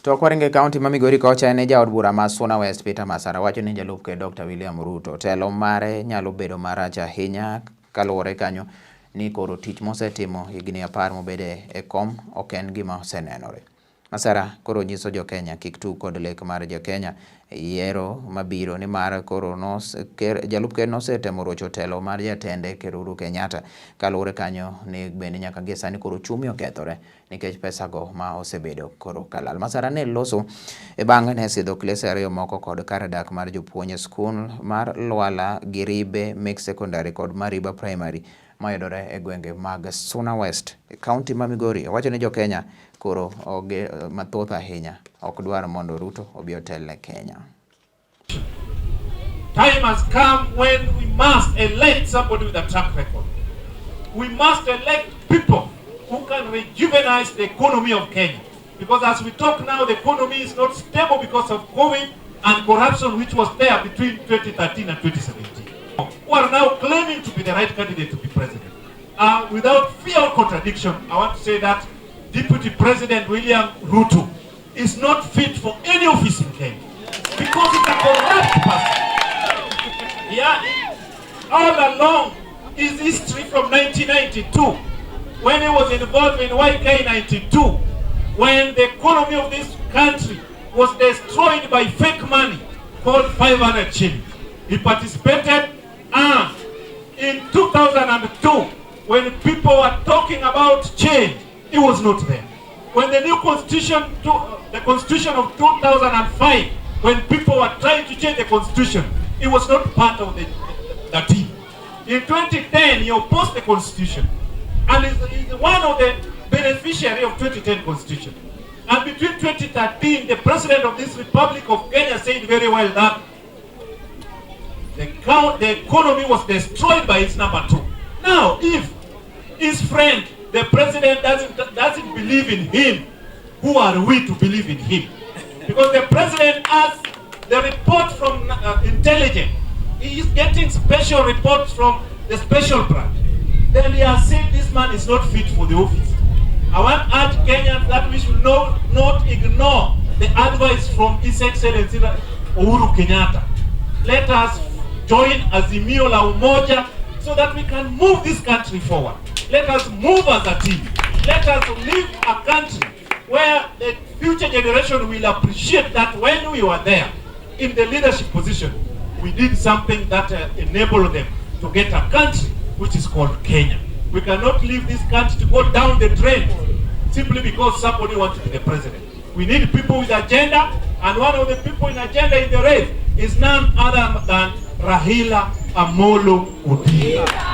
To kwaringe county ma Migori kocha ne jaod bura ma Suna West Peter Masara wacho ni Jalup ke Dr. William Ruto telo mare nyalo bedo marach ahinya kaluwore kanyo ni koro tich mosetimo higni 10 mobede e kom ok en gima osenenore. Masara koro nyiso jo Kenya kik tu kod lek mar jo Kenya yiero mabiro ni mar koro Jalup ker nosetemo rocho telo mar jatende Ker Uhuru Kenyatta kaluwore kanyo ni bende nyaka gie sani koro chumi okethore nikech pesa go ma osebedo koro kalal. Masara ne loso e bang' ne sidho klese ariyo moko kod kar dak mar jopuonj skul mar Lwala, Giribe, Mix Secondary kod Mariba Primary mayudore e gwenge mag Suna West County ma Migori. Wacho ni jo Kenya koro oge mathoth ahinya ok dwar mondo Ruto obi otelne Kenya. Time has come when we must elect somebody with a track record. We must elect people who can rejuvenate the economy of Kenya. Because as we talk now, the economy is not stable because of COVID and corruption which was there between 2013 and 2017. Who are now claiming to be the right candidate to be president. Without fear or contradiction, I want to say that Deputy President William Ruto is not fit for any office in Kenya because he's a corrupt person. Yeah, all along his history from 1992, when he was involved in YK 92, when the economy of this country was destroyed by fake money called 500 shillings. He participated in 2002, when people were talking about change, he was not there. When the new constitution, the constitution of 2005, when people were trying to change the constitution, he was not part of the team. In 2010, he opposed the constitution, and is one of the beneficiaries of 2010 constitution. And between 2013, the president of this Republic of Kenya said very well that the economy was destroyed by its number 2. Now, if his friend, the president, doesn't believe in him, who are we to believe in him? Because the president has the report from intelligence. He is getting special reports from the special branch. Then he has said this man is not fit for the office. I want to urge Kenyans that we should not ignore the advice from His Excellency Uhuru Kenyatta. Let us join Azimio la Umoja so that we can move this country forward. Let us move as a team. Let us live a country where the future generation will appreciate that when we were there in the leadership position, we did something that enabled them to get a country which is called Kenya. We cannot leave this country to go down the drain simply because somebody wants to be the president. We need people with agenda, and one of the people in agenda in the race is none other than Raila Amolo Odinga.